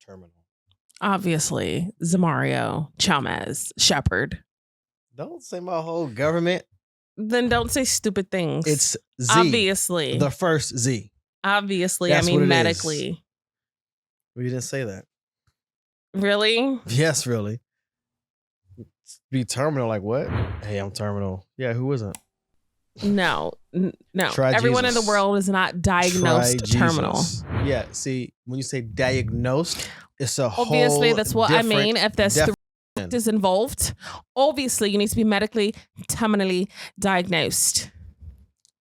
terminal? Obviously, Zamario, Chalmers, Shepard. Don't say my whole government. Then don't say stupid things. It's Z. Obviously. The first Z. Obviously. That's I what mean, it medically. is. We didn't say that. Really? Yes, really. Be terminal, like what? Hey, I'm terminal. Yeah, who isn't? No. Try Everyone Jesus. in the world is not diagnosed Try terminal. Jesus. Yeah, see, when you say diagnosed, it's a Obviously, whole that's what I different mean. If there's three factors involved, obviously you need to be medically, terminally diagnosed.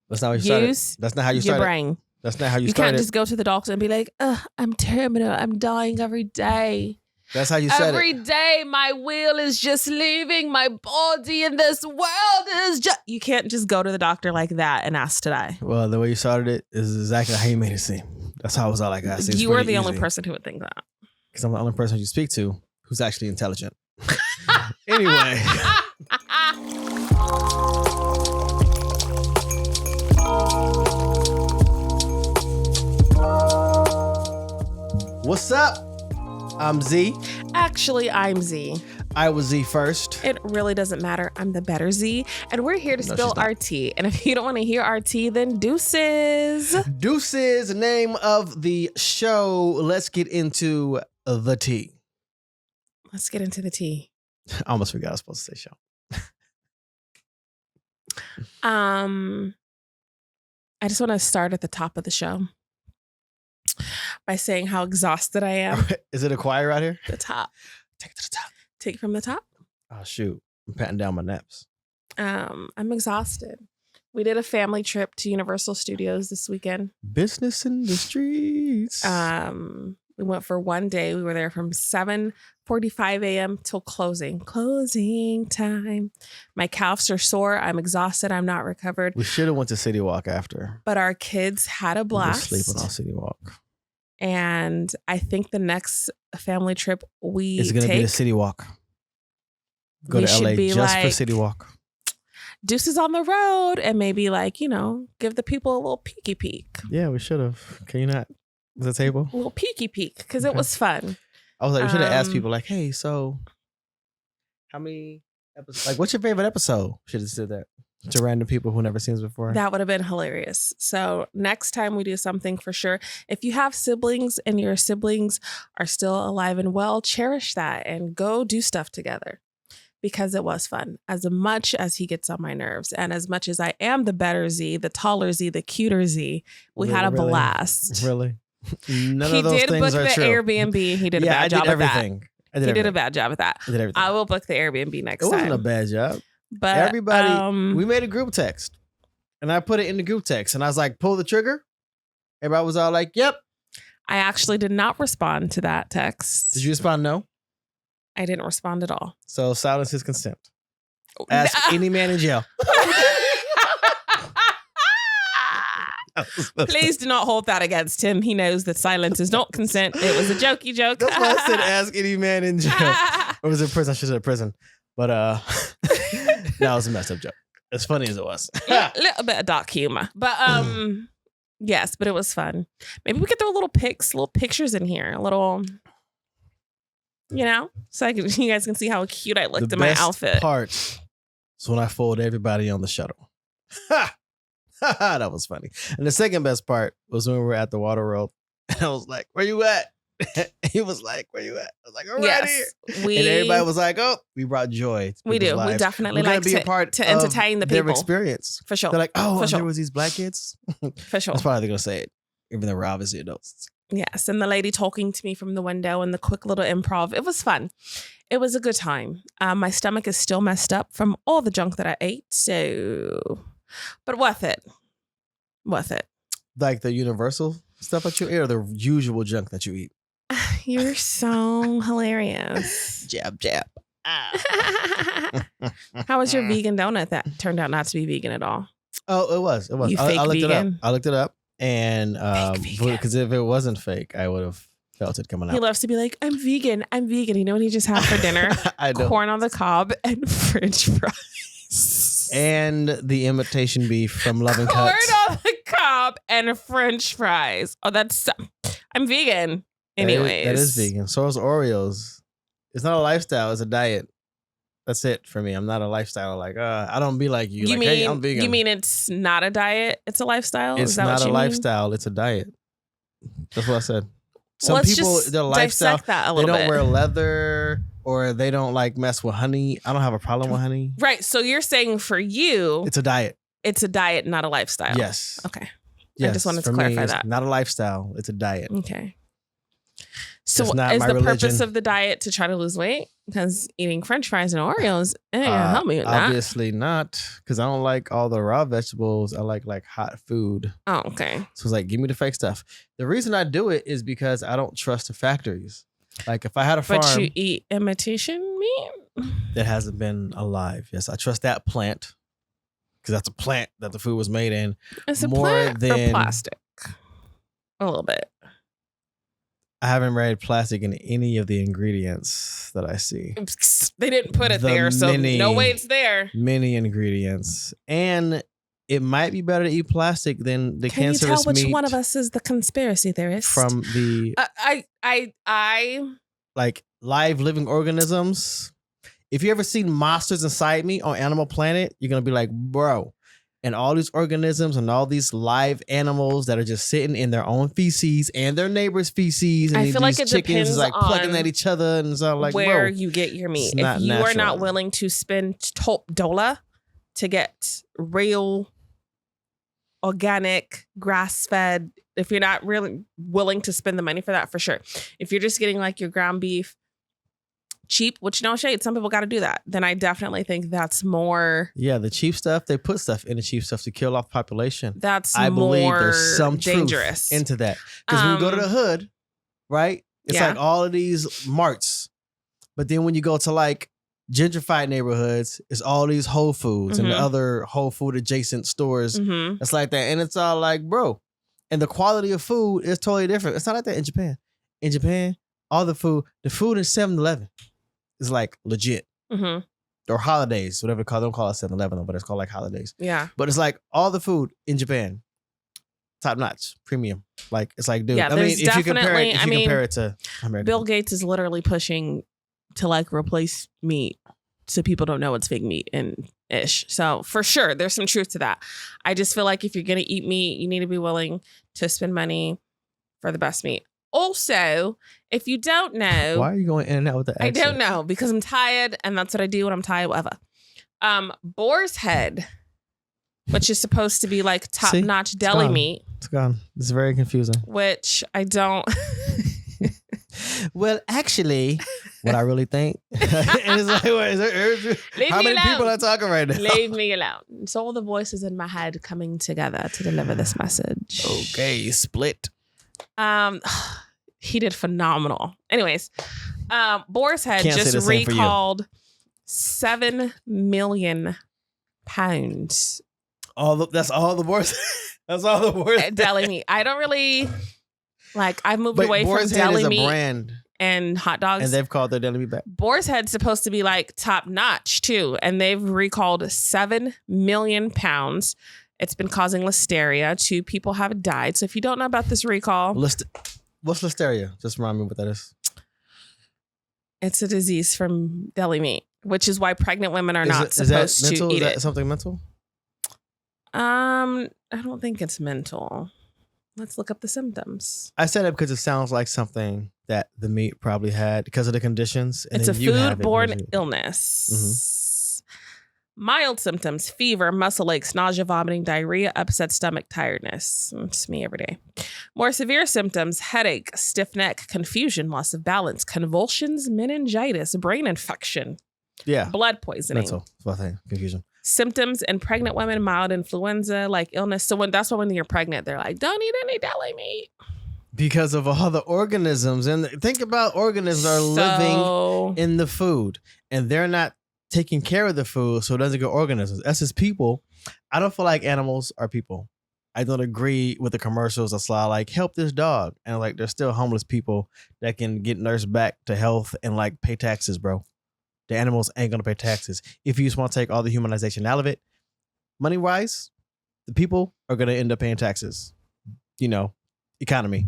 That's not how you started. That's not how you started. Your brain. That's not how you You started. can't just go to the doctor and be like, I'm terminal. I'm dying every day. That's how you said Every it. day my will is just leaving my body and this world is just... You can't just go to the doctor like that and ask to die. Well, the way you started it is exactly how you made it seem. That's how it was all I got. You are the only person who would think that. Because I'm the only person you speak to who's actually intelligent. Anyway. What's up? I'm Z. Actually, I'm Z. I was Z first. It really doesn't matter. I'm the better Z. And we're here to spill our tea. And if you don't want to hear our tea, then deuces. Deuces, name of the show. Let's get into the tea. Let's get into the tea. I almost forgot I was supposed to say show. I just want to start at the top of the show by saying how exhausted I am. Is it a choir out here? The top. Take it to the top. Take it from the top. Oh, shoot. I'm patting down my naps. I'm exhausted. We did a family trip to Universal Studios this weekend. Business in the streets. We went for one day. We were there from 7:45 a.m. till closing. Closing time. My calves are sore. I'm exhausted. I'm not recovered. We should have went to City Walk after. But our kids had a blast. We were sleeping on City Walk. And I think the next family trip it's going to be the City Walk. Go to LA just for City Walk. Deuces on the road and maybe give the people a little peeky peek. Yeah, we should have. Can you not? Was the table? A little peeky peek because it was fun. I was like, we should have asked people like, hey, so how many episodes? Like, what's your favorite episode? Should have said that to random people who never seen this before. That would have been hilarious. So next time we do something for sure. If you have siblings and your siblings are still alive and well, cherish that and go do stuff together because it was fun. As much as he gets on my nerves and as much as I am the better Z, the taller Z, the cuter Z, we had a blast. Really? None of those things are true. He did book the Airbnb. He did a bad job at that. He did a bad job at that. I did everything. I will book the Airbnb next time. It wasn't a bad job. But everybody, we made a group text and I put it in the group text and I was like, pull the trigger. Everybody was all like, yep. I actually did not respond to that text. Did you respond no? I didn't respond at all. So silence is consent. Ask any man in jail. Please do not hold that against him. He knows that silence is not consent. It was a jokey joke. That's why I said ask any man in jail. Or was it prison? I should have said prison. But that was a messed up joke. As funny as it was. A little bit of dark humor. But yes, but it was fun. Maybe we could throw little pictures in here. A little, so you guys can see how cute I looked in my outfit. The best part is when I fold everybody on the shuttle. Ha! That was funny. And the second best part was when we were at the water world. And I was like, where you at? He was like, where you at? I was like, I'm right here. And everybody was like, oh, we brought joy. We do. Lives. We definitely like to be a part to entertain the people. Their experience. For sure. They're like, oh, there was these black kids. For sure. That's probably they're going to say it, even though we're obviously adults. Yes. And the lady talking to me from the window and the quick little improv. It was fun. It was a good time. My stomach is still messed up from all the junk that I ate. So, but worth it. Worth it. Like the Universal stuff that you eat or the usual junk that you eat? You're so hilarious. Jab, jab. How was your vegan donut that turned out not to be vegan at all? Oh, it was. It was. You fake I looked vegan? it up. I looked it up. And because if it wasn't fake, I would have felt it coming out. He loves to be like, I'm vegan. I'm vegan. You know what he just had for dinner? Corn on the cob and French fries. And the imitation beef from Love and Cuts. Corn on the cob and French fries. Oh, I'm vegan. Anyways, that is vegan. So is Oreos. It's not a lifestyle. It's a diet. That's it for me. I'm not a lifestyle. Like, I don't be like you. You like, mean hey, I'm vegan. you mean it's not a diet? It's a lifestyle. It's Is that not what a you lifestyle. It's a diet. That's what I said. Some Let's people, just their lifestyle, dissect that a they little don't bit. wear leather or they don't like mess with honey. I don't have a problem with honey. Right. So you're saying for you, It's a diet. it's a diet, not a lifestyle. Yes. Okay. Yes. I just wanted to For clarify me, it's that. not a lifestyle. It's a diet. Okay. So It's not is my the purpose religion. of the diet to try to lose weight? Because eating French fries and Oreos ain't gonna help me with that. Obviously not, because I don't like all the raw vegetables. I like hot food. Oh, okay. So it's like, give me the fake stuff. The reason I do it is because I don't trust the factories. Like if I had a farm But you eat imitation meat? that hasn't been alive, yes, I trust that plant because that's a plant that the food was made in. Is it more plant or than- plastic? A little bit. I haven't read plastic in any of the ingredients that I see. They didn't put it The there, so many- no way it's there. Many ingredients, and it might be better to eat plastic than the Can you cancerous tell which meat one of us is the conspiracy theorist? from the I like live living organisms. If you ever seen Monsters Inside Me on Animal Planet, you're gonna be like, bro. And all these organisms and all these live animals that are just sitting in their own feces and their neighbors' feces, and I these feel like it chickens depends is like plucking on at each other, and it's all like, where bro, you get your meat. it's not If you are not natural. willing to spend top dollar to get real, organic, grass-fed, if you're not really willing to spend the money for that, for sure. If you're just getting like your ground beef cheap, which no shade, some people got to do that, then I definitely think that's more. yeah, the cheap stuff, they put stuff in the cheap stuff to kill off population. That's I believe more there's some dangerous. truth into that. Because when you go to the hood, right, it's Yeah. like all of these marts. But then when you go to like gentrified neighborhoods, it's all these Whole Foods and the Mhm. other Whole Food adjacent stores. hmm It's like that. And it's all like, bro. And the quality of food is totally different. It's not like that in Japan. In Japan, all the food in 7-Eleven is like legit. hmm Or holidays, whatever they call it. They don't call it 7-Eleven, but it's called like holidays. Yeah. But it's like all the food in Japan, top notch, premium. Like it's like, dude. Yeah, I mean, there's if you compare definitely- it, I mean, compare it to America, Bill Gates is literally pushing to like replace meat so people don't know it's fake meat and ish. So for sure, there's some truth to that. I just feel like if you're going to eat meat, you need to be willing to spend money for the best meat. Also, if you don't know, why are you going in and out with the I accent? don't know because I'm tired and that's what I do when I'm tired, whatever. Boar's head, which is supposed to be like top-notch deli gone. meat, It's gone. It's very confusing. which I don't. Well, actually, what I really think, and it's like, what, is there, Leave how me many alone. people are talking right now? Leave me alone. It's all the voices in my head coming together to deliver this message. Okay, split. He did phenomenal. Anyways, Boar's Head Can't say the just same for you. recalled 7 million pounds That's all the boards. That's all the boards. at deli meat. I don't really like. I've moved But away from Boar's Head deli is a meat brand, and hot dogs. and they've called their deli meat back. Boar's Head's supposed to be like top notch too, and they've recalled 7 million pounds. It's been causing listeria. 2 people have died. So if you don't know about this recall, What's listeria? Just remind me what that is. it's a disease from deli meat, which is why pregnant women are Is not it- is that supposed mental? to eat Is that it. something mental? I don't think it's mental. Let's look up the symptoms. I said it because it sounds like something that the meat probably had because of the conditions. And It's a then you have it foodborne because you- illness. Mild symptoms: fever, muscle aches, nausea, vomiting, diarrhea, upset stomach, tiredness. It's me every day. More severe symptoms: headache, stiff neck, confusion, loss of balance, convulsions, meningitis, brain infection, Yeah, blood poisoning. mental. That's what I think. Confusion. Symptoms in pregnant women: mild influenza, like illness. So that's why when you're pregnant, they're like, "Don't eat any deli meat." Because of all the organisms. And think about organisms are living in the food and they're not taking care of the food so it doesn't get organisms. Us as people, I don't feel like animals are people. I don't agree with the commercials that's like, help this dog. And like, there's still homeless people that can get nursed back to health and like pay taxes, bro. The animals ain't going to pay taxes. If you just want to take all the humanization out of it, money wise, the people are going to end up paying taxes, economy.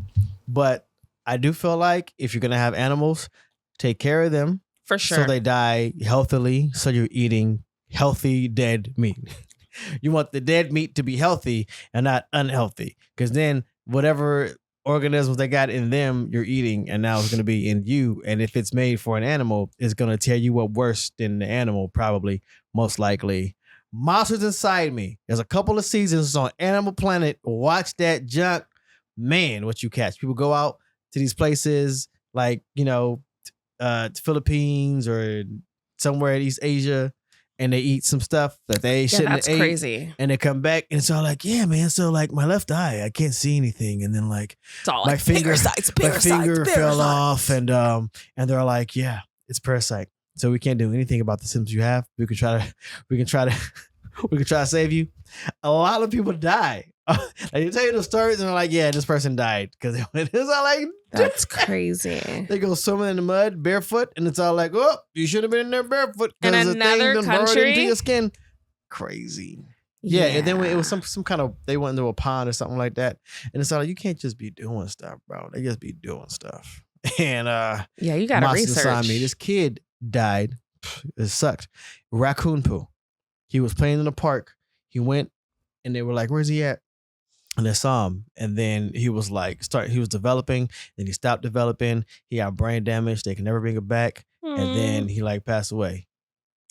But I do feel like if you're gonna have animals, take care of them For sure. so they die healthily. So you're eating healthy dead meat. You want the dead meat to be healthy and not unhealthy, because then whatever organisms they got in them you're eating, and now it's going to be in you. And if it's made for an animal, it's going to tear you up worse than the animal, probably, most likely. Monsters Inside Me. There's a couple of seasons on Animal Planet. Watch that junk. Man, what you catch. People go out to these places like, Philippines or somewhere in East Asia, and they eat some stuff that they shouldn't have ate. Crazy. And they come back and it's all like, yeah, man. So like my left eye, I can't see anything. And then like It's all my like finger parasites. fell off, and they're like, yeah, it's parasite. So we can't do anything about the symptoms you have. We can try to save you. A lot of people die. They tell you the stories and they're like, yeah, this person died because it's all like, that's crazy. They go swimming in the mud barefoot, and it's all like, oh, you should have been in there barefoot In because the another thing done burrowed country? into your skin. Crazy. Yeah, and then it was some kind of, they went into a pond or something like that, and it's all like, you can't just be doing stuff, bro. They just be doing stuff. And you gotta Monsters Inside research. Me, this kid died. It sucked. Raccoon poo. He was playing in the park. He went, and they were like, where's he at? And they saw him, and then he was like, he was developing, then he stopped developing. He got brain damage. They can never bring it back. And then he like passed away.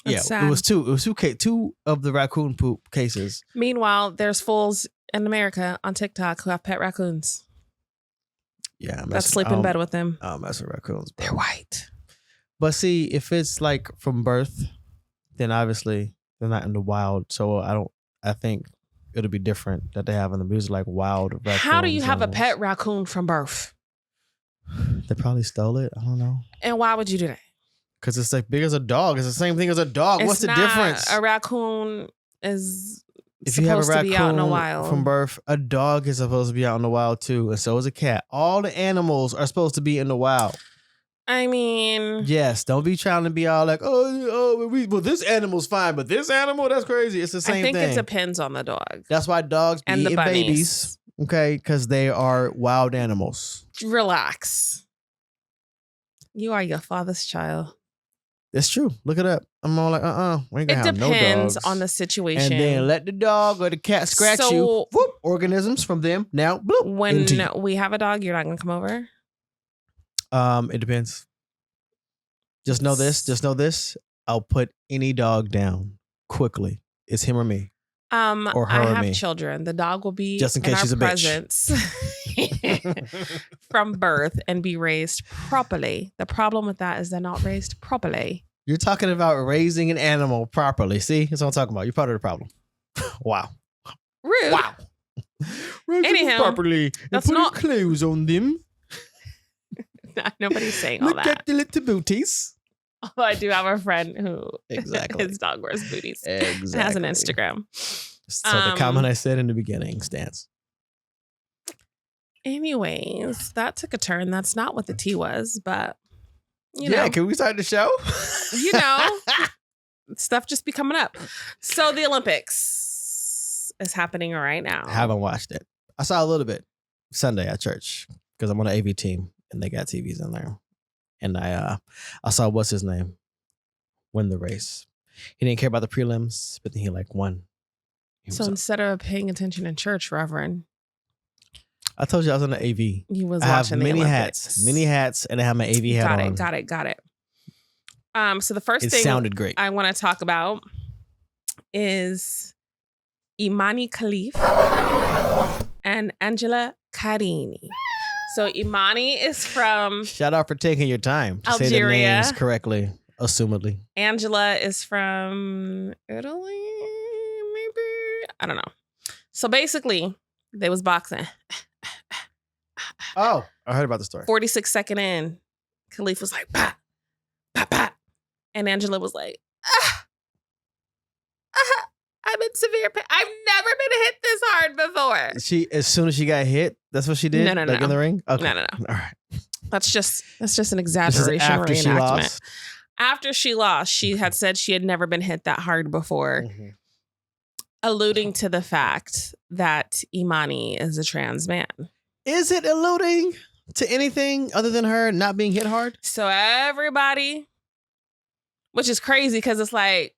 That's sad. It was two of the raccoon poop cases. Meanwhile, there's fools in America on TikTok who have pet raccoons. Yeah. That sleep in bed with them. I don't mess with raccoons. Bro. They're white. But see, if it's like from birth, then obviously they're not in the wild. So I think it'll be different that they have in the music, like wild raccoons. How do you have a pet raccoon from birth? They probably stole it. I don't know. And why would you do that? Because it's like big as a dog. It's the same thing as a dog. What's the difference? A raccoon is if you have a supposed to be out in the raccoon wild. from birth, a dog is supposed to be out in the wild too, and so is a cat. All the animals are supposed to be in the wild. I mean, yes, don't be trying to be all like, well, this animal's fine, but this animal, that's crazy. It's the same thing. I think it depends on the dog. That's why dogs be and the eating bunnies. babies, okay? Because they are wild animals. Relax. You are your father's child. That's true. Look it up. I'm all like, we ain't gonna have no dogs. It depends on the situation. And then let the dog or the cat scratch you. Whoop, organisms from them now. Bloop, when we have a dog, you're not gonna come over. It depends. Just know this. I'll put any dog down quickly. It's him or me. Or her I or have me. children. The dog will be Just in case she's a presence from birth and be raised properly. The problem with that is they're not raised properly. You're talking about raising an animal properly. See, that's what I'm talking about. You're part of the problem. Wow. Rude. Wow. Raising them properly. That's and not clothes on them. Nobody's saying all Look that. at the little booties. Although I do have a friend who Exactly. his dog wears booties. Exactly. And has an Instagram. So the comment I said in the beginning stands. Anyways, that took a turn. That's not what the tea was, but you know. Can we start the show? You know, stuff just be coming up. So the Olympics is happening right now. I haven't watched it. I saw a little bit Sunday at church because I'm on an AV team and they got TVs in there. And I saw what's his name win the race. He didn't care about the prelims, but then he like won. So instead of paying attention in church, Reverend, I told you I was on the AV. You was I have watching the many Olympics. hats, and I have my AV hat on. Got it. So the first thing sounded great. I want to talk about is Imane Khelif and Angela Carini. So Imane is from Shout out for taking your time to say the Algeria. names correctly, assumedly. Angela is from Italy, maybe? I don't know. So basically, they was boxing. Oh, I heard about the story. 46 second in, Khelif was like, bah, bah, bah. And Angela was like, I'm in severe pain. I've never been hit this hard before. As soon as she got hit, that's what she did? No. Like in the ring? Okay. No. All right. That's just an exaggeration After she reenactment. lost? After she lost, she had said she had never been hit that hard before, alluding to the fact that Imane is a trans man. Is it alluding to anything other than her not being hit hard? So everybody, which is crazy because it's like,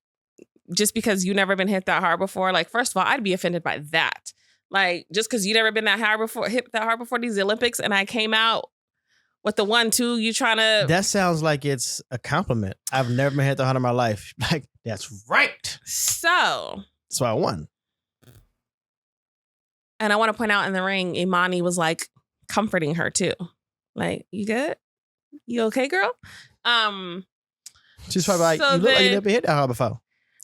just because you never been hit that hard before, like, first of all, I'd be offended by that. Like, just because you never been hit that hard before these Olympics, and I came out with the 1-2, you trying to... That sounds like it's a compliment. I've never been hit that hard in my life. Like, that's right. So... That's why I won. And I want to point out in the ring, Imane was like comforting her too. Like, you good? You okay, girl? She's probably like, you look like you never been hit that hard before.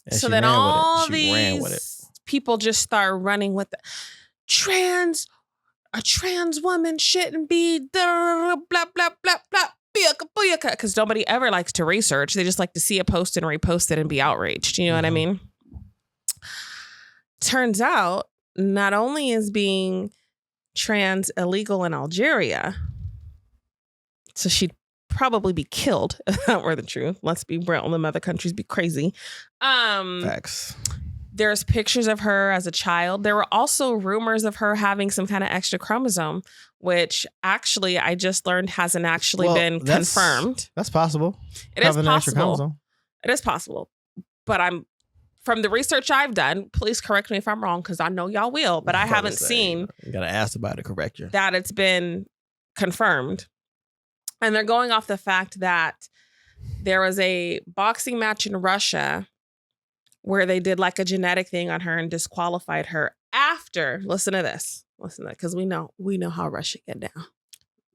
And so then all these people just start running with the a trans woman shouldn't be blah, blah, blah, blah, booyaka. Because nobody ever likes to research. They just like to see a post and repost it and be outraged. You know what I mean? Turns out, not only is being trans illegal in Algeria, so she'd probably be killed if that were the truth. Let's be real. Them other countries be crazy. Facts. There's pictures of her as a child. There were also rumors of her having some kind of extra chromosome, which actually I just learned hasn't actually been confirmed. That's possible. It is possible. It is possible. But from the research I've done, please correct me if I'm wrong, because I know y'all will, but I haven't seen... You got to ask about it, correct you. ...that it's been confirmed. And they're going off the fact that there was a boxing match in Russia where they did like a genetic thing on her and disqualified her after... Listen to this, because we know how Russia get down.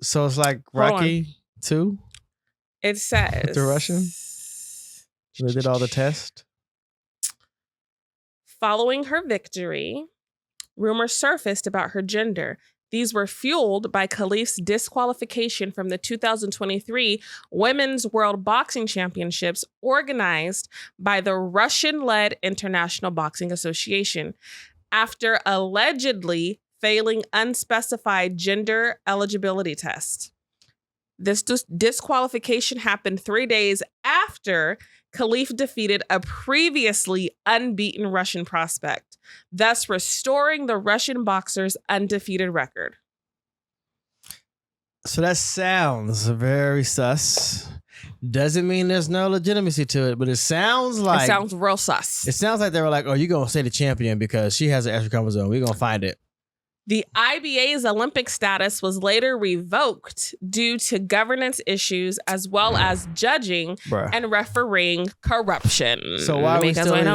So it's like Rocky 2? It says... The Russian? They did all the tests? Following her victory, rumors surfaced about her gender. These were fueled by Khelif's disqualification from the 2023 Women's World Boxing Championships organized by the Russian-led International Boxing Association after allegedly failing unspecified gender eligibility tests. This disqualification happened 3 days after Khelif defeated a previously unbeaten Russian prospect, thus restoring the Russian boxer's undefeated record. So that sounds very sus. Doesn't mean there's no legitimacy to it, but it sounds like... It sounds real sus. It sounds like they were like, oh, you're going to say the champion because she has an extra chromosome. We're going to find it. The IBA's Olympic status was later revoked due to governance issues as well as judging and refereeing corruption. So why are we still even...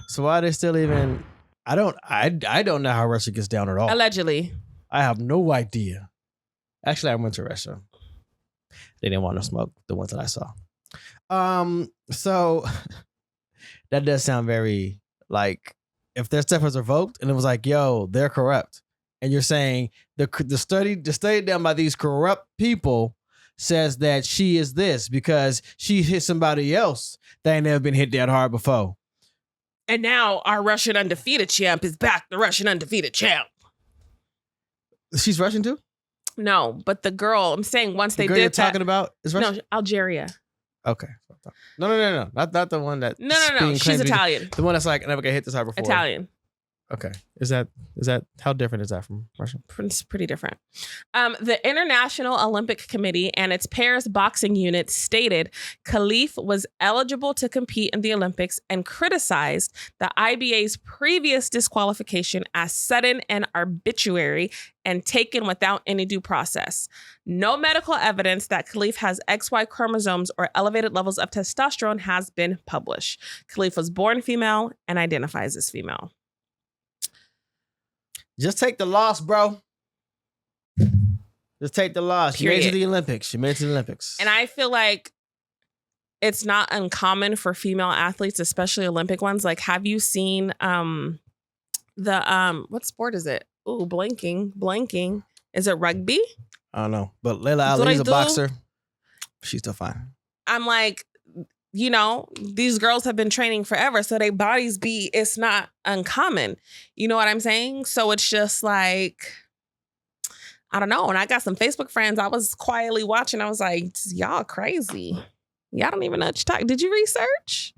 So why are they still even... I don't know how Russia gets down at all. Allegedly. I have no idea. Actually, I went to Russia. They didn't want to smoke, the ones that I saw. So that does sound very like... If their stuff was revoked and it was like, yo, they're corrupt. And you're saying the study done by these corrupt people says that she is this because she hit somebody else that ain't never been hit that hard before. And now our Russian undefeated champ is back, the Russian undefeated champ. She's Russian too? No, but the girl, I'm saying once they did you're talking about is Russian? No, Algeria. Okay. No. Not the one that... No. She's Italian. The one that's like, I never got hit this hard before. Italian. Okay. Is that how different is that from Russia? It's pretty different. The International Olympic Committee and its Paris boxing unit stated Khelif was eligible to compete in the Olympics and criticized the IBA's previous disqualification as sudden and arbitrary and taken without any due process. No medical evidence that Khelif has XY chromosomes or elevated levels of testosterone has been published. Khelif was born female and identifies as female. Just take the loss, bro. Just take the loss. She made it to the Olympics. And I feel like it's not uncommon for female athletes, especially Olympic ones. Like, have you seen what sport is it? Ooh, blanking. Is it rugby? I don't know. But Layla Ali's a boxer. She's still fine. I'm like, you know, these girls have been training forever, so their bodies it's not uncommon. You know what I'm saying? So it's just like, I don't know. And I got some Facebook friends I was quietly watching. I was like, y'all crazy. Y'all don't even know what you're talking. Did you research?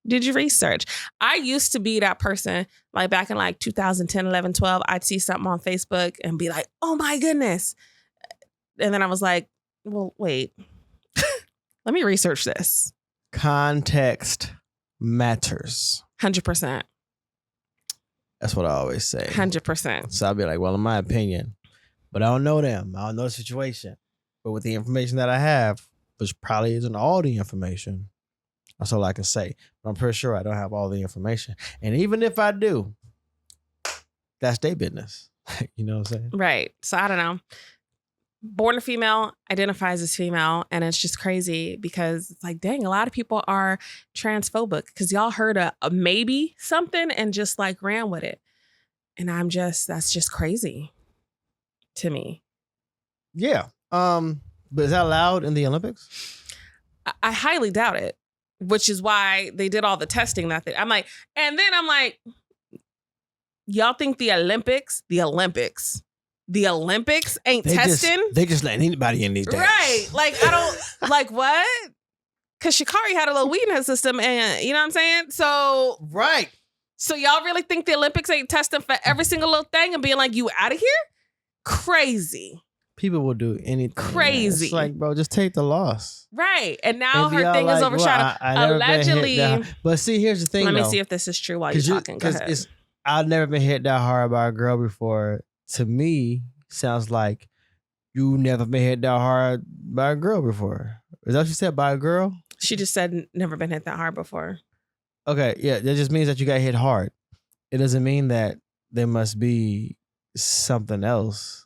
Did you research? I used to be that person, like back in like 2010, 11, 12. I'd see something on Facebook and be like, oh my goodness. And then I was like, well, wait, let me research this. Context matters. 100%. That's what I always say. 100%. So I'll be like, well, in my opinion, but I don't know them. I don't know the situation. But with the information that I have, which probably isn't all the information, that's all I can say. But I'm pretty sure I don't have all the information. And even if I do, that's their business. You know what I'm saying? Right. So I don't know. Born a female, identifies as female. And it's just crazy because it's like, dang, a lot of people are transphobic because y'all heard a maybe something and just like ran with it. And that's just crazy to me. Yeah. But is that allowed in the Olympics? I highly doubt it, which is why they did all the testing that I'm like, y'all think the Olympics ain't testing? They just letting anybody in these days. Right. Like, I don't, like, what? Because Sha'Carri had a little weed in her system and, you know what I'm saying? So. Right. So y'all really think the Olympics ain't testing for every single little thing and being like, you out of here? Crazy. People will do anything. Crazy. It's like, bro, just take the loss. Right. And now And her thing is overshadowed. Well, Allegedly. But see, here's the thing, Let me see if this is true while you're talking. Go ahead. I've never been hit that hard by a girl before. To me, sounds like you never been hit that hard by a girl before. Is that what you said, by a girl? She just said never been hit that hard before. Okay, yeah, that just means that you got hit hard. It doesn't mean that there must be something else.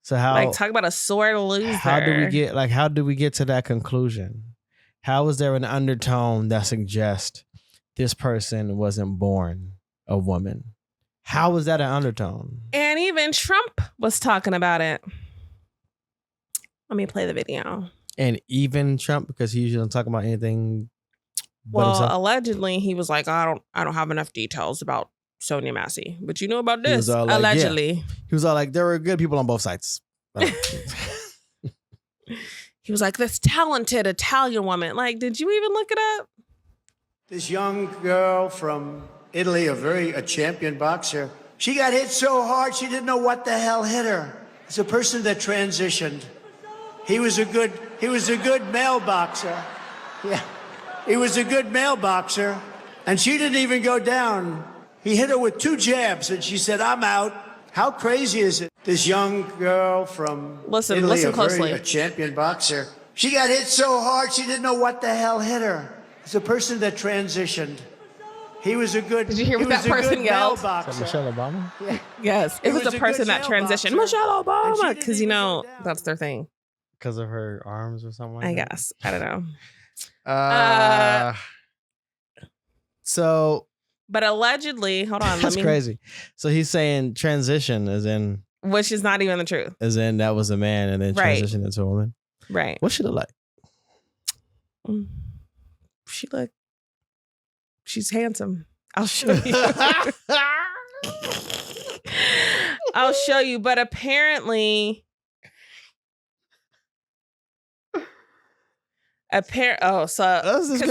So how, like, talk about a sore loser. How do we get to that conclusion? How is there an undertone that suggests this person wasn't born a woman? How was that an undertone? And even Trump was talking about it. Let me play the video. And even Trump, because he usually don't talk about anything. Well, allegedly, he was like, I don't have enough details about Sonia Massey, but you know about this. Like, allegedly. Yeah. He was all like, there were good people on both sides. He was like, this talented Italian woman. Like, did you even look it up? This young girl from Italy, a champion boxer, she got hit so hard she didn't know what the hell hit her. It's a person that transitioned. He was a good male boxer. Yeah. He was a good male boxer, and she didn't even go down. He hit her with 2 jabs, and she said, I'm out. How crazy is it? This young girl from Italy, listen closely. a champion boxer, she got hit so hard she didn't know what the hell hit her. It's a person that transitioned. He was a good. Did you hear what that person yelled? Is that Michelle Obama? Yeah. Yes, it was the person that transitioned. Michelle Obama, because you know that's their thing. Because of her arms or something like I that? guess. I don't know. So. But allegedly, hold on. That's crazy. So he's saying transition as in. Which is not even the truth. As in that was a man and then transitioned into a woman. Right. What she look like? She's handsome. I'll show you. I'll show you. But apparently. Because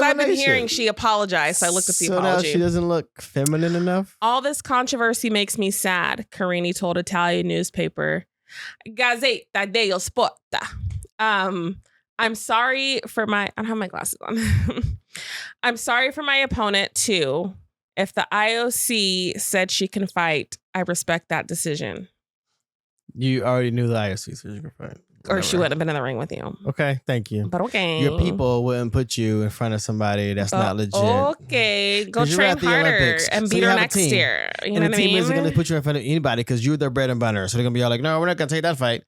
I've been hearing she apologized, so I looked at the apology. So now she doesn't look feminine enough? All this controversy makes me sad, Carini told Italian newspaper Gazzetta dello Sport. I'm sorry for I don't have my glasses on. I'm sorry for my opponent too. If the IOC said she can fight, I respect that decision. You already knew the IOC said she could fight. Or she wouldn't have been in the ring with you. Okay, thank you. But okay. Your people wouldn't put you in front of somebody that's not legit. Okay, go train harder and beat her next year. You know what I mean? The team isn't going to put you in front of anybody because you're their bread and butter. So they're going to be all like, no, we're not going to take that fight.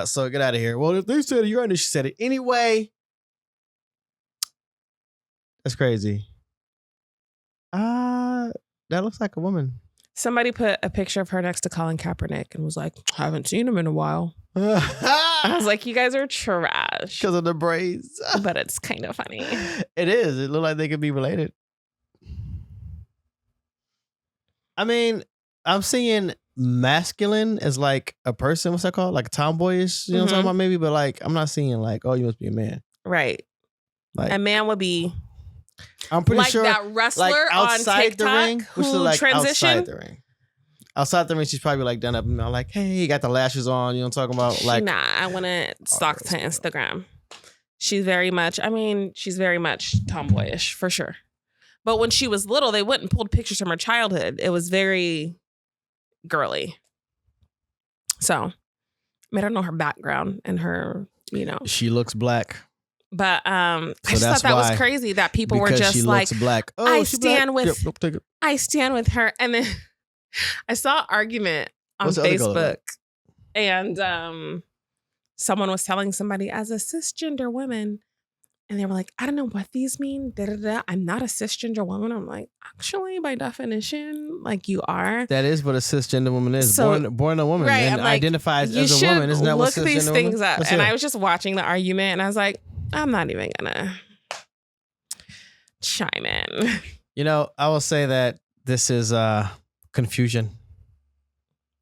So get out of here. Well, if they said it, you're right. She said it. Anyway, that's crazy. That looks like a woman. Somebody put a picture of her next to Colin Kaepernick and was like, I haven't seen him in a while. I was like, you guys are trash. Because of the braids. But it's kind of funny. It is. It looked like they could be related. I mean, I'm seeing masculine as like a person. What's that called? Like tomboyish. You know what I'm talking about? Maybe. But like, I'm not seeing like, oh, you must be a man. Right. Like, a man would be I'm pretty like sure that wrestler like on outside TikTok the ring, which is who like outside transitioned. the ring. Outside the ring, she's probably like done up and like, hey, you got the lashes on. You know what I'm talking about? Like, Nah, I wouldn't stalk girls to do that. Instagram. She's very much tomboyish for sure. But when she was little, they went and pulled pictures from her childhood. It was very girly. So, I don't know her background and her, she looks black. But I So just that's thought that was why, crazy that people were because just she like, looks black. Oh, I she stand black? with- Yep, take it. I stand with her. And then I saw an argument on What's the other girl look Facebook, like? and someone was telling somebody as a cisgender woman, and they were like, I don't know what these mean. Da, da, da. I'm not a cisgender woman. I'm like, actually, by definition, like you are. That is what a cisgender woman is. So- born a woman right, and I'm like, identifies You as a should woman. Isn't that what look cisgender these woman? things up. Let's And hear I it. was just watching the argument, and I was like, I'm not even gonna chime in. I will say that this is confusion.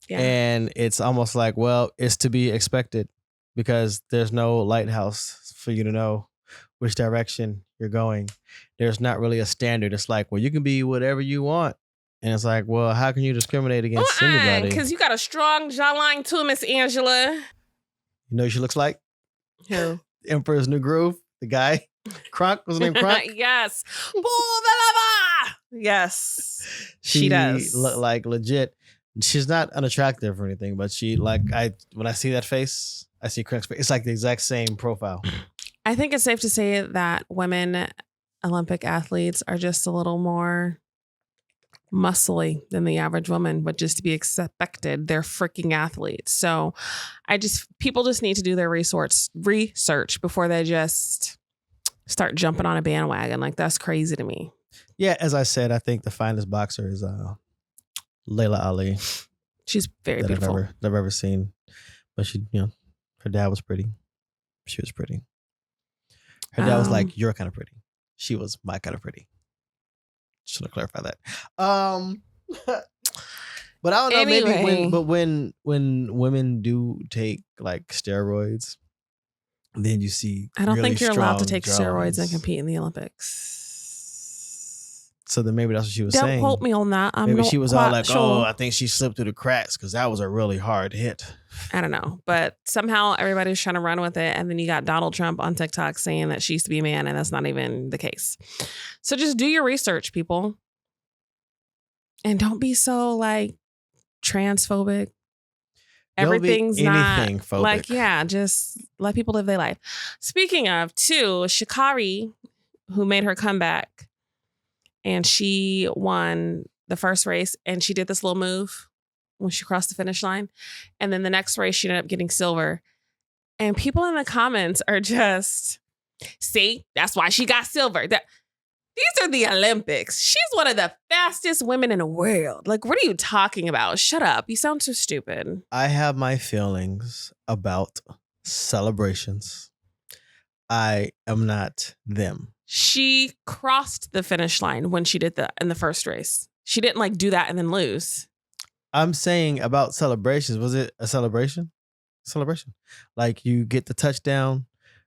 Yeah. And it's almost like, well, it's to be expected because there's no lighthouse for you to know which direction you're going. There's not really a standard. It's like, well, you can be whatever you want. And it's like, well, how can you discriminate against anybody? Because you got a strong jawline too, Miss Angela. You know who she looks like? Who? Emperor's New Groove, the guy. Kronk, was his name Kronk? Yes. Pull the lever. Yes. She does. Look like legit. She's not unattractive or anything, but when I see that face, I see Kronk's face. It's like the exact same profile. I think it's safe to say that women Olympic athletes are just a little more muscly than the average woman, but just to be expected. They're freaking athletes. So people just need to do their research before they just start jumping on a bandwagon. Like, that's crazy to me. Yeah, as I said, I think the finest boxer is Layla Ali She's very that beautiful. I've ever seen. But she, her dad was pretty. She was pretty. Her dad was like, you're kind of pretty. She was my kind of pretty. Just want to clarify that. But I don't know, Anyway. maybe when women do take like steroids, then you see I don't really think you're allowed to strong take steroids and jaws. compete in the Olympics. So then maybe that's what she was Don't saying. quote me on that. I'm Maybe not she was all quite like, sure. "Oh, I think she slipped through the cracks because that was a really hard hit." I don't know. But somehow everybody's trying to run with it. And then you got Donald Trump on TikTok saying that she used to be a man, and that's not even the case. So just do your research, people. And don't be so like transphobic. Don't be Everything's not anything phobic. like, yeah, just let people live their life. Speaking of, too, Sha'Carri, who made her comeback, and she won the first race, and she did this little move when she crossed the finish line. And then the next race, she ended up getting silver. And people in the comments are just, see, that's why she got silver. These are the Olympics. She's one of the fastest women in the world. Like, what are you talking about? Shut up. You sound so stupid. I have my feelings about celebrations. I am not them. She crossed the finish line when she did that in the first race. She didn't like do that and then lose. I'm saying about celebrations. Was it a celebration? Celebration. Like you get the touchdown,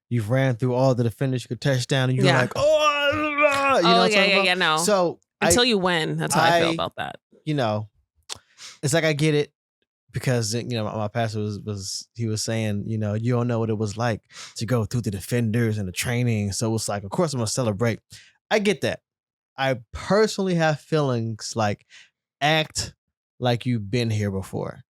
you've ran through all the defenders, you could touchdown, and you're Yeah. like, oh, you know what I'm talking about? yeah, no. So Until you win, that's how I feel about that. It's like I get it because my pastor was saying, you don't know what it was like to go through the defenders and the training. So it's like, of course I'm gonna celebrate. I get that. I personally have feelings like act like you've been here before.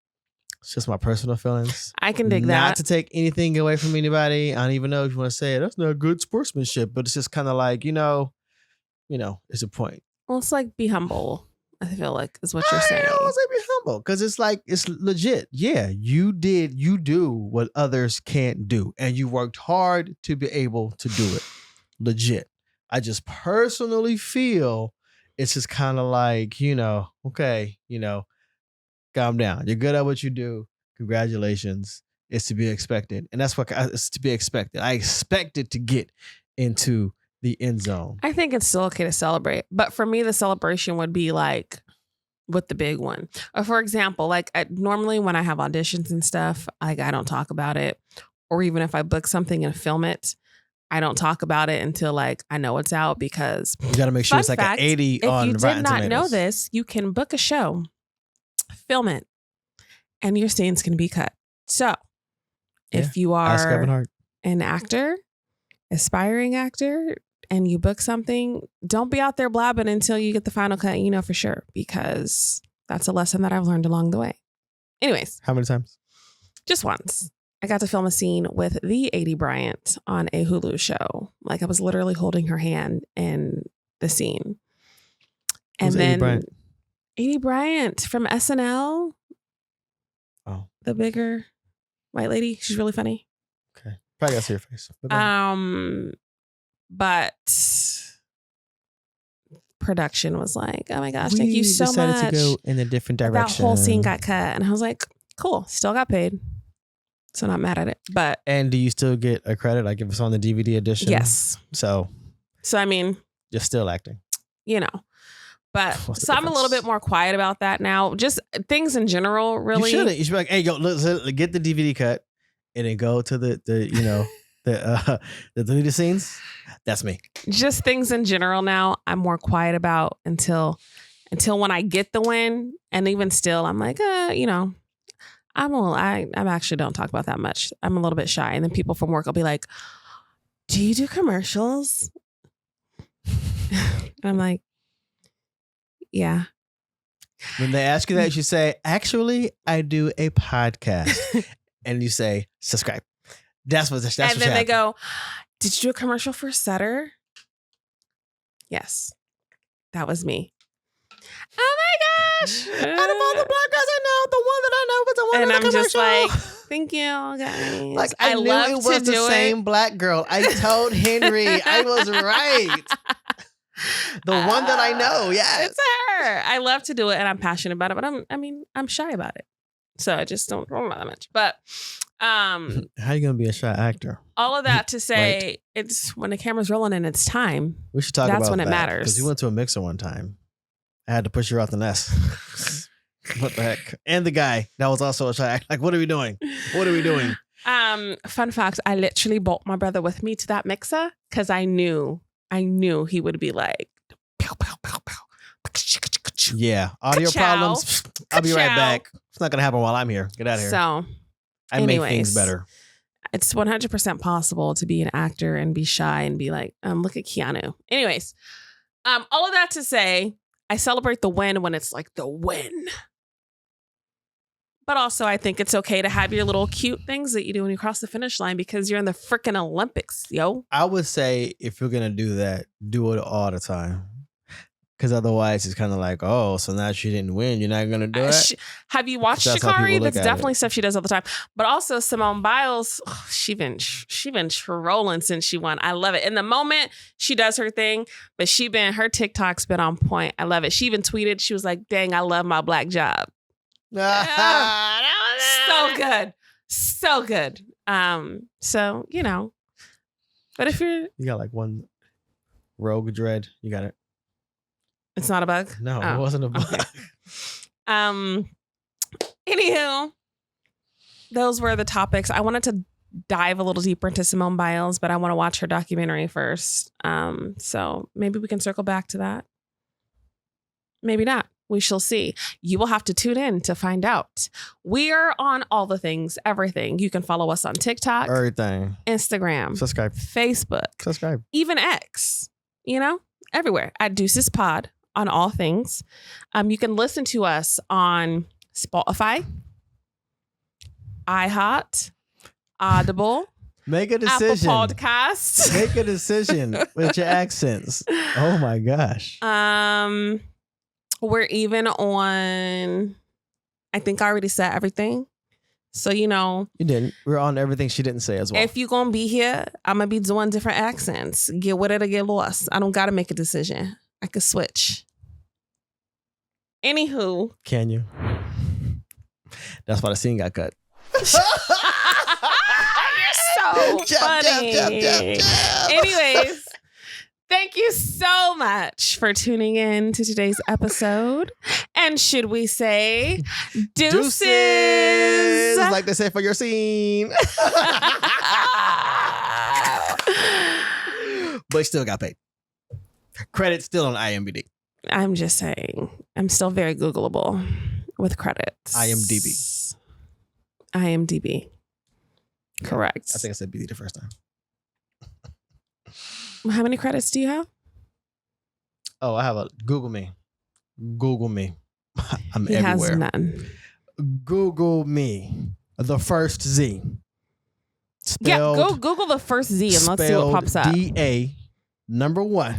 It's just my personal feelings. I can dig Not that. to take anything away from anybody. I don't even know if you want to say it. That's not good sportsmanship, but it's just kind of like, it's a point. Well, it's like be humble, I feel like is what you're saying. I don't say be humble because it's like, it's legit. Yeah, you do what others can't do. And you worked hard to be able to do it. Legit. I just personally feel it's just kind of like, okay, calm down. You're good at what you do. Congratulations. It's to be expected. And that's what it's to be expected. I expected to get into the end zone. I think it's still okay to celebrate. But for me, the celebration would be like with the big one. Or for example, like normally when I have auditions and stuff, like I don't talk about it. Or even if I book something and film it, I don't talk about it until like I know it's out because You got to make sure fun it's like fact, an 80 on if you Rotten did not Tomatoes. know this, you can book a show, film it, and your scenes can be cut. So if you Ask Kevin are Hart. an actor, aspiring actor, and you book something, don't be out there blabbing until you get the final cut, you know, for sure, because that's a lesson that I've learned along the way. Anyways, How many times? just once. I got to film a scene with the 80 Bryant on a Hulu show. Like I was literally holding her hand in the scene. And Who's 80 then Bryant? 80 Bryant from SNL. Oh, The bigger white lady. She's really funny. okay. Probably got to see your face. But go ahead. But production was like, oh my gosh, thank you so much. We decided to go in a different direction. That whole scene got cut. And I was like, cool, still got paid. So not mad at it. But And do you still get a credit? Like if it's on the DVD edition? yes. So I mean, you're still acting. you know. But What's the so I'm a little difference? bit more quiet about that now. Just things in general, really. You shouldn't. You should be like, hey, go look, get the DVD cut and then go to the you know, the deleted scenes. That's me. Just things in general now. I'm more quiet about until when I get the win, and even still, I'm like, you know, I actually don't talk about that much. I'm a little bit shy, and then people from work will be like, "Do you do commercials?" And I'm like, "Yeah." When they ask you that, you should say, actually, I do a podcast. And you say, subscribe. That's what and then they happened. go, "Did you do a commercial for Sutter?" Yes, that was me. Oh my gosh! Out of all the black guys I know, the one that I know was the one And in I'm the just commercial. like, thank you, guys. Like I knew love it was to the same black girl. I told Henry I was right. The one that I know, yes. It's her. I love to do it, and I'm passionate about it, but I'm shy about it, so I just don't roll that much. But How you gonna be a shy actor? all of that to say, it's when the camera's rolling and it's time. We should talk about That's when it that, matters. because you went to a mixer one time. I had to push her off the nest. What the heck? And the guy that was also a shy actor. Like, what are we doing? What are we doing? Fun fact: I literally brought my brother with me to that mixer because I knew he would be like, pow, pow, pow, pow. Yeah, audio Ka-chow. problems. I'll be right Ka-chow. back. It's not gonna happen while I'm here. Get out of here. So I make anyways. things better. it's 100% possible to be an actor and be shy and be like, look at Keanu. Anyways, all of that to say, I celebrate the win when it's like the win. But also, I think it's okay to have your little cute things that you do when you cross the finish line because you're in the freaking Olympics, yo. I would say if you're gonna do that, do it all the time. Because otherwise, it's kind of like, oh, so now she didn't win. You're not gonna do it. Have you watched That's how Sha'Carri? people look That's at definitely it. stuff she does all the time. But also Simone Biles, she been trolling since she won. I love it. In the moment, she does her thing, but her TikTok's been on point. I love it. She even tweeted, she was like, "Dang, I love my black job." So good. So good. So, but if You got like one rogue dread. You got it. it's not a bug. No, Oh. it wasn't a bug. Anywho, those were the topics. I wanted to dive a little deeper into Simone Biles, but I want to watch her documentary first. So maybe we can circle back to that. Maybe not. We shall see. You will have to tune in to find out. We are on all the things, everything. You can follow us on TikTok, Everything. Instagram, Subscribe. Facebook, Subscribe. even X, everywhere at Deuces Pod on all things. You can listen to us on Spotify, iHeart, Audible, Make a Apple decision. Podcasts. Make a decision with your accents. Oh my gosh. We're even on, I think I already said everything. So, You didn't. We're on everything she didn't say as well. if you're going to be here, I'm going to be doing different accents. Get with it or get lost. I don't got to make a decision. I could switch. Anywho. Can you? That's why the scene got cut. You're so funny. Anyways, thank you so much for tuning in to today's episode. And should we say deuces? Like they say for your scene. but still got paid. Credit still on IMDb. I'm just saying, I'm still very Googleable with credits. IMDb. Correct. I think I said BD the first time. How many credits do you have? Oh, I have a Google me. Google me. I'm He everywhere. has none. Google me. The first Z. Yeah, go Google the first Z and let's see what pops up. DA number 1.